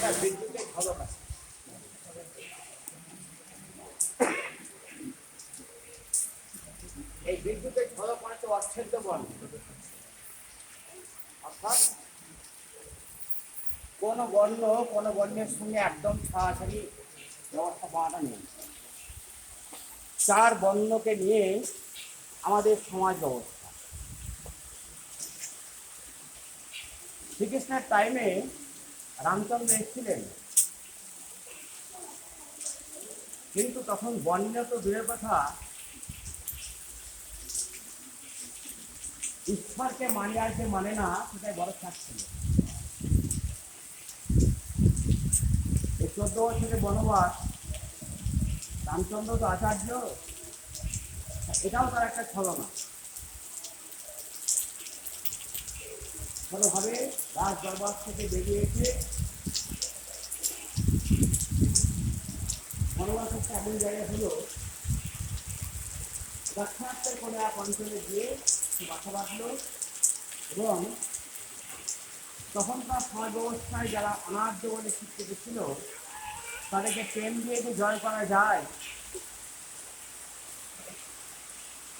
একটা বিদ্যুতের ঝলক আছে। এই বিদ্যুতের ঝলক মানে তো অচ্ছেদ্য বর্ণ, অর্থাৎ কোনো বর্ণের সঙ্গে একদম সরাসরি ব্যবস্থা পাওয়াটা নেই। চার বর্ণকে নিয়ে আমাদের সমাজ ব্যবস্থা। শ্রীকৃষ্ণের টাইমে রামচন্দ্র এসেছিলেন, কিন্তু তখন বর্ণ তো দূরের কথা, ঈশ্বরকে মানে আর যে মানে না সেটাই বড় থাকছিল। এই 14 বছরের বনবাস, রামচন্দ্র তো আচার্য, এটাও তার একটা ছলনা। ভালোভাবে রাজ দরবার থেকে বেরিয়ে এসে বনবাস একটা এমন জায়গা হলো, দাক্ষিণাত্যের কোনো এক অঞ্চলে গিয়ে বাসা বাঁধল। এবং তখনকার সমাজ ব্যবস্থায় যারা অনার্য বলে শিক্ষিত ছিল, তাদেরকে প্রেম দিয়ে যে জয় করা যায়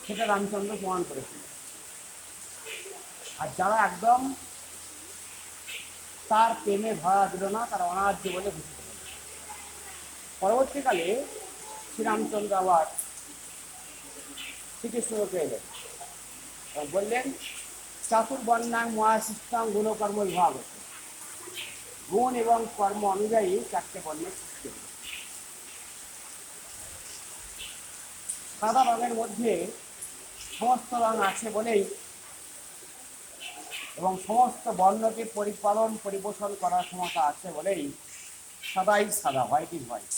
সেটা রামচন্দ্র প্রমাণ করেছিল। আর যারা একদম তার প্রেমে ভরা দিল না, তারা অনার্য বলে ঘোষিত হল। পরবর্তীকালে শ্রীরামচন্দ্র আবার শ্রীকৃষ্ণকে এলেন এবং বললেন, চাতুর্বর্ণাং মহাশিষ্টাং গুণকর্ম বিভাগ, গুণ এবং কর্ম অনুযায়ী চারটে বর্ণের সৃষ্টি হল। সাদা রঙের মধ্যে সমস্ত রং আছে বলেই এবং সমস্ত বর্ণকে পরিপালন পরিপোষণ করার ক্ষমতা আছে বলেই সাদাই সাদা, হোয়াইট ইজ হোয়াইট।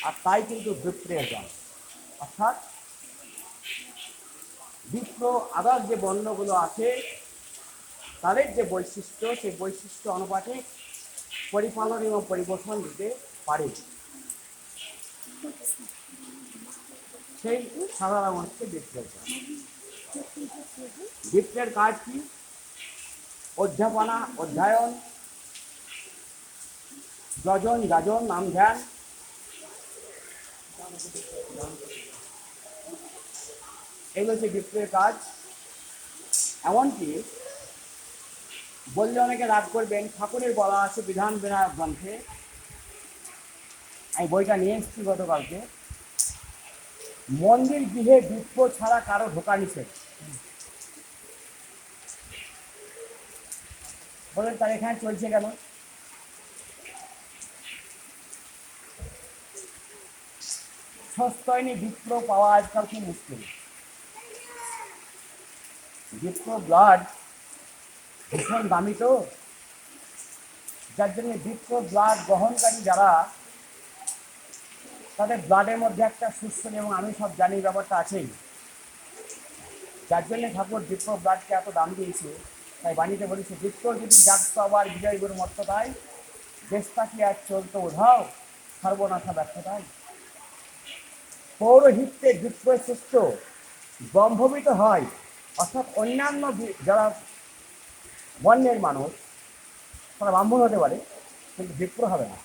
আর তাই কিন্তু বিপ্রের রং, অর্থাৎ বিপ্র আদার যে বর্ণগুলো আছে তাদের যে বৈশিষ্ট্য, সেই বৈশিষ্ট্য অনুপাতে পরিপালন এবং পরিপোষণ দিতে পারে, সেই সাদা রং হচ্ছে বিপ্রের রং। বিপ্রের কাজ কি? অধ্যাপনা, অধ্যয়ন, যজন যাজন, নাম ধ্যান, এগুলো হচ্ছে বিপ্রের কাজ। এমনকি বললে অনেকে রাগ করবেন, ঠাকুরের বলা আছে বিধান বিনায়ক গ্রন্থে, আমি বইটা নিয়ে এসেছি গতকালকে, মন্দির গৃহে বিপ্র ছাড়া কারো ঢোকা নিষেধ। বলেন তার এখানে চলছে কেন? সস্তয়নি বিপ্র পাওয়া আজকাল খুব মুশকিল। বিপ্র ব্লাড ভীষণ দামি তো, যার জন্য বিপ্র ব্লাড গ্রহণকারী যারা, তাদের ব্লাডের মধ্যে একটা সুস্থ, এবং আমি সব জানি ব্যাপারটা আছেই, যার জন্য ঠাকুর বিপ্র ব্লাডকে এত দাম দিয়েছে। তাই বাণীতে বলেছে, বিপ্র যদি জাগত আবার বিজয় গুরু মর্ততায়, দেশটা কি আর চলতো উধাও, সর্বনাশা ব্যর্থতায়। পৌরোহিত্যে বিপ্র শ্রেষ্ঠ ব্রহ্মবিত হয়, অর্থাৎ অন্যান্য যারা বর্ণের মানুষ তারা ব্রাহ্মণ হতে পারে, কিন্তু বিপ্র হবে না।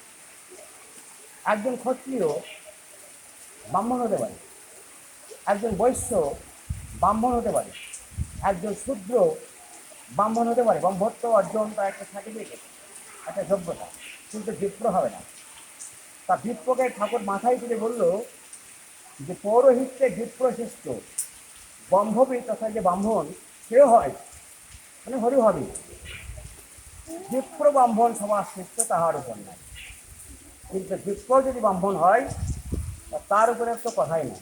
একজন ক্ষত্রিয় ব্রাহ্মণ হতে পারে, একজন বৈশ্য ব্রাহ্মণ হতে পারে, একজন শূদ্র ব্রাহ্মণ হতে পারে। ব্রহ্মত্ব অর্জন তার একটা সার্টিফিকেট, একটা যোগ্যতা, কিন্তু বিপ্র হবে না। তা বিপ্রকে ঠাকুর মাথায় তুলে বলল যে পৌরোহিত্যে বিপ্র শ্রেষ্ঠ ব্রহ্মবিদ, তথা যে ব্রাহ্মণ সেও হয়, মানে হরি হবে। বিপ্র ব্রাহ্মণ সমাজ শ্রেষ্ঠ তাহার উপর নাই, কিন্তু বিপ্র যদি ব্রাহ্মণ হয় তার উপরে তো কথাই নাই।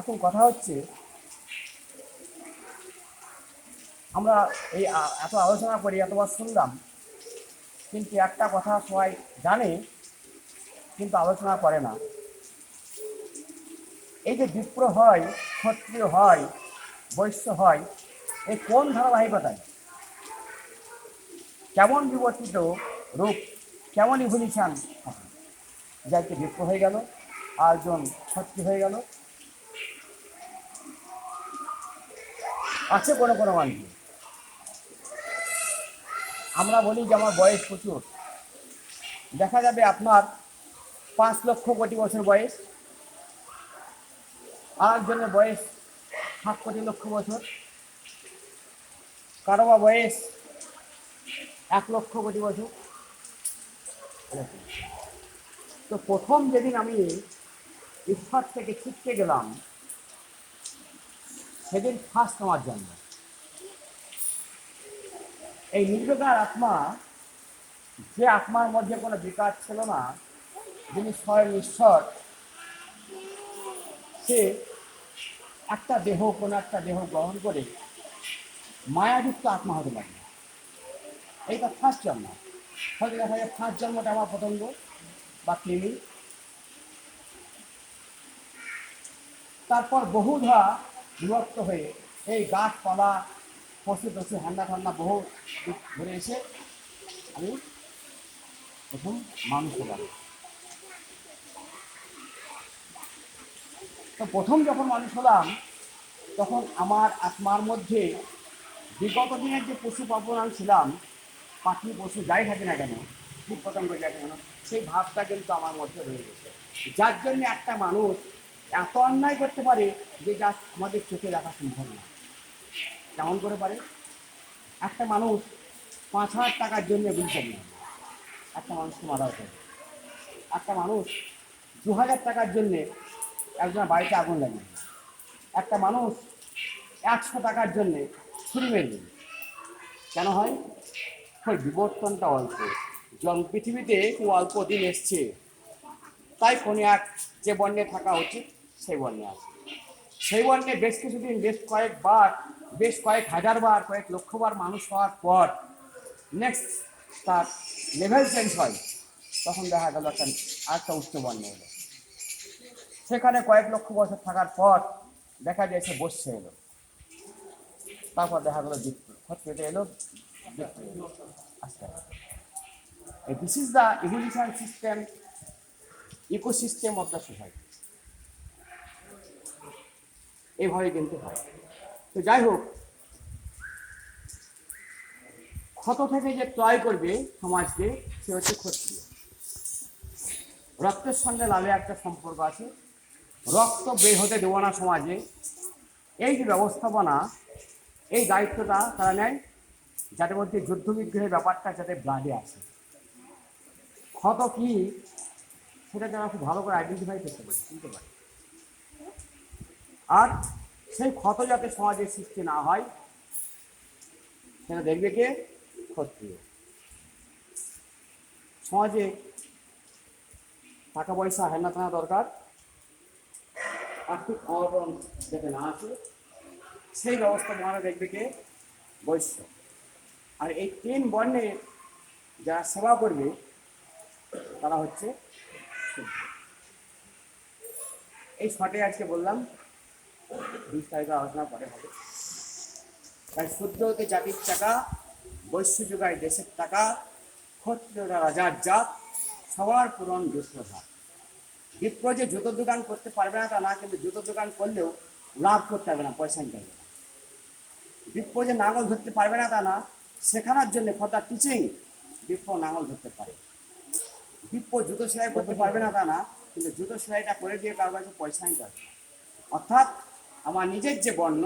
এখন কথা হচ্ছে, আমরা এই এত আলোচনা করি, এতবার শুনলাম, কিন্তু একটা কথা সবাই জানে কিন্তু আলোচনা করে না। এই যে বিপ্র হয়, ক্ষত্রিয় হয়, বৈশ্য হয়, এই কোন ধারাবাহিকতায়, কেমন বিবর্তিত রূপ, কেমন ইভলিউশন, যাকে বিপ্র হয়ে গেল আর একজন ক্ষত্রিয় হয়ে গেল, আছে কোনো কোনো মানুষ। আমরা বলি যে আমার বয়স প্রচুর, দেখা যাবে আপনার 5 লক্ষ কোটি বছর বয়স, আর একজনের বয়স 7 কোটি লক্ষ বছর, কারো বা বয়স 1 লক্ষ কোটি বছর। তো প্রথম যেদিন আমি ঈশ্বর থেকে ছিটকে গেলাম, সেদিন ফার্স্ট আমার জন্ম। এই নির্বিকার আত্মা, যে আত্মার মধ্যে কোনো বিকার ছিল না, যিনি স্বয়ং ঈশ্বর, সে একটা দেহ, কোনো একটা দেহ গ্রহণ করে মায়াযুক্ত আত্মা হতে পারে। এইটা ফার্স্ট জন্ম। হয়তো দেখা যায় ফার্স্ট জন্মটা আমার পতঙ্গ বা কৃমি, তারপর বহুধা বিভক্ত হয়ে এই গাছপালা, পশু টশু, হান্ডা ঠান্ডা বহু দিক ঘুরে এসে আমি প্রথম মানুষ হলাম। তো প্রথম যখন মানুষ হলাম, তখন আমার আত্মার মধ্যে বিগত দিনের যে পশু পাপন আমি ছিলাম, পাখি পশু যাই থাকে না কেন, কীট পতঙ্গ যাই কেন, সেই ভাবটা কিন্তু আমার মধ্যে রয়ে গেছে। যার জন্য একটা মানুষ এত অন্যায় করতে পারে যে যা আমাদের চোখে দেখা সম্ভব না। কেমন করে পারে? একটা মানুষ 5,000 টাকার জন্য বুঝতে না, একটা মানুষকে মারা হতে পারে। একটা মানুষ 2,000 টাকার জন্যে একজন বাড়িতে আগুন লাগিয়ে, একটা মানুষ 100 টাকার জন্যে ছুরি মেরে। কেন হয়? ওই বিবর্তনটা অল্প, পৃথিবীতে খুব অল্প দিন এসছে, তাই কোনো এক যে বর্ণে থাকা উচিত সেই বর্ণে আছে। সেই বর্ণে বেশ কিছুদিন, বেশ কয়েকবার, বেশ কয়েক হাজার বার, কয়েক লক্ষবার মানুষ হওয়ার পর নেক্সট তার লেভেল চেঞ্জ হয়, তখন দেখা গেল একটা উচ্চ বর্ণে এলো। সেখানে কয়েক লক্ষ বছর থাকার পর দেখা যায় সে বসছে এলো, তারপর দেখা গেলো ক্ষত্রিয়তে এলো, আস্তে আস্তে। This is the evolution system, ecosystem of the society. এইভাবে কিন্তু হয়। তো যাই হোক, ক্ষত থেকে যে ক্রয় করবে সমাজকে, সে হচ্ছে ক্ষত্রিয়। রক্তের সঙ্গে লালে একটা সম্পর্ক আছে, রক্ত বের হতে দেবো না সমাজে, এই যে ব্যবস্থাপনা, এই দায়িত্বটা তারা নেয়, যাদের মধ্যে যুদ্ধ বিগ্রহের ব্যাপারটা যাতে ব্লাডে আসে। ক্ষত কি সেটা যারা খুব ভালো করে আইডেন্টিফাই করতে পারে, চিনতে পারে। আর সেই ক্ষত যাতে সমাজের সৃষ্টি না হয়, সেটা দেখবে কে? ক্ষত্রিয়। সমাজে টাকা পয়সা হেনা থানা দরকার, আর্থিক অবরণ যাতে না আসে, সেই ব্যবস্থা মহারা দেখবে কে? বৈশ্য। আর এই 3 বর্ণে যারা সেবা করবে তারা হচ্ছে শুদ্ধ। এই শর্টে আজকে বললাম, বিস্তারিত আলোচনা পরে হবে। তাই শুদ্ধ হতে জাতির টাকা, বৈশ্য যোগায় দেশের টাকা, ক্ষত্রিয়রা রাজার জাত, সবার পূরণ দুঃখভাগ। বিপ্র যে জুতোর দোকান করতে পারবে না তা না, কিন্তু জুতোর দোকান করলেও লাভ করতে হবে না, পয়সা নিতে হবে না। বিপ্র যে নাঙল ধরতে পারবে না তা না, শেখানোর জন্য কথা টিচিং বিপ্র নাঙল ধরতে পারে। বিপ্র জুতো সেলাই করতে পারবে না তা না, কিন্তু জুতো সেলাইটা করে দিয়ে কারো কাছে পয়সা নিতে হবে। অর্থাৎ আমার নিজের যে বর্ণ,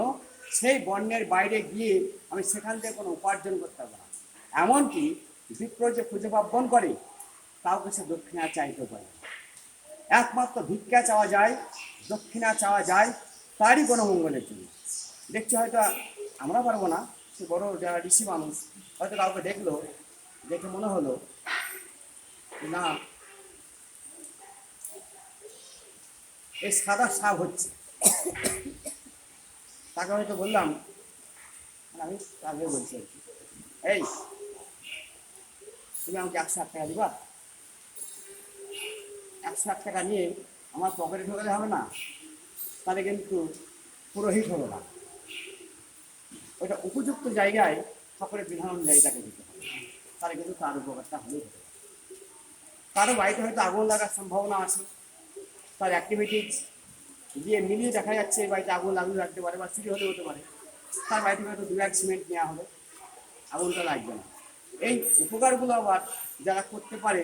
সেই বর্ণের বাইরে গিয়ে আমি সেখান থেকে কোনো উপার্জন করতে হবে না। এমনকি বিপ্র যে খুঁজে পার্বণ করে, কাউকে সে দক্ষিণা চাইতে পারে। একমাত্র ভিক্ষা চাওয়া যায়, দক্ষিণা চাওয়া যায় তারই কোনো মঙ্গলের জন্য। দেখছি হয়তো আমরা পারবো না, সে বড় যারা ঋষি মানুষ হয়তো কাউকে দেখলো, দেখে মনে হলো না এই সাদা সাপ হচ্ছে, তাকে হয়তো বললাম, আমি আগে বলছি আর কি, এই তুমি আমাকে 108 টাকা দিবা, 108 টাকা নিয়ে আমার পকেটে ঢোকালে হবে না, তাহলে কিন্তু পুরোহিত হলো না। ওইটা উপযুক্ত জায়গায় সকলের বিধান অনুযায়ী তাকে দিতে হবে, তাহলে কিন্তু তার উপকারটা হলেই হতে পারে। কারো বাড়িতে হয়তো আগুন লাগার সম্ভাবনা আছে, তার অ্যাক্টিভিটিস দিয়ে মিলিয়ে দেখা যাচ্ছে এই বাড়িতে আগুন লাগলে লাগতে পারে বা চুরি হতে হতে পারে, তার বাড়ি থেকে হয়তো 2 ব্যাগ সিমেন্ট নেওয়া হলো, আগুনটা লাগবে না। এই উপকারগুলো আবার যারা করতে পারে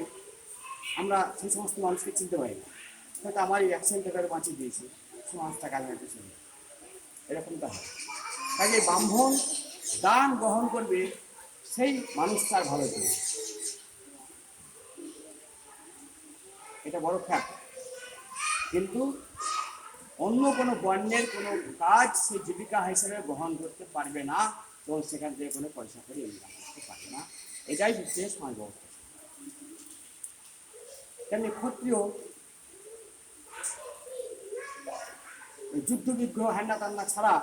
আমরা সেই সমস্ত মানুষকে চিনতে পারি না। হয়তো আমার এই অ্যাক্সিডেন্ট করে বাঁচিয়ে দিয়েছে, সে মানুষটা কালমের পেছনে, এরকমটা হয়। কাজে ব্রাহ্মণ দান গ্রহণ করবে সেই মানুষটার ভালো করবে, এটা বড় ফ্যাক্ট। কিন্তু অন্য কোনো বর্ণের কোনো কাজ সে জীবিকা হিসেবে গ্রহণ করতে পারবে না এবং সেখান থেকে কোনো পয়সা করে ইনকাম করতে পারবে না। এটাই হচ্ছে সমাজ ব্যবস্থা। তেমনি ক্ষত্রিয় যুদ্ধ বিগ্রহ হ্যান্না তান্না ছাড়া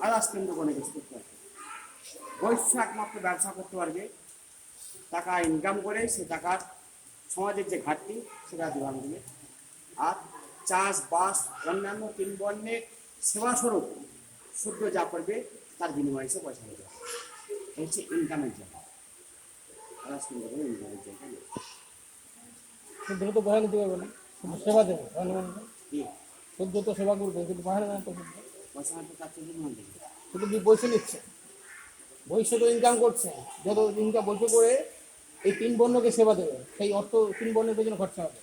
আদার্স কেন্দ্র কোনো কিছু করতে পারবে। বৈশ্য একমাত্র ব্যবসা করতে পারবে, টাকা ইনকাম করে সে টাকার সমাজের যে ঘাটতি সেটা দূরান দিবে। আর চাষবাস অন্যান্য তিন বর্ণের সেবাস্বরূপ শুদ্ধ যা করবে তার বিনিময়ে সে পয়সা দেবে। এই হচ্ছে ইনকামের জায়গা। আদার্স কেন্দ্র কোনো ইনকামের জায়গা নেই। শুদ্ধ তো পয়সা নিতে পারবে না, শুধু সেবা দেবে। কি শুদ্ধ তো সেবা করবে, কিন্তু পয়সা দেবে না তো। শুদ্ধ পয়সা হয়তো তার থেকে বিনিময় দেবে। শুধু কি বৈশ্য নিচ্ছে, বৈশ্য তো ইনকাম করছে, যত ইনকাম বৈশ্য করে এই তিন বর্ণকে সেবা দেবে, সেই অর্থ তিন বর্ণের পেছনে খরচা হবে।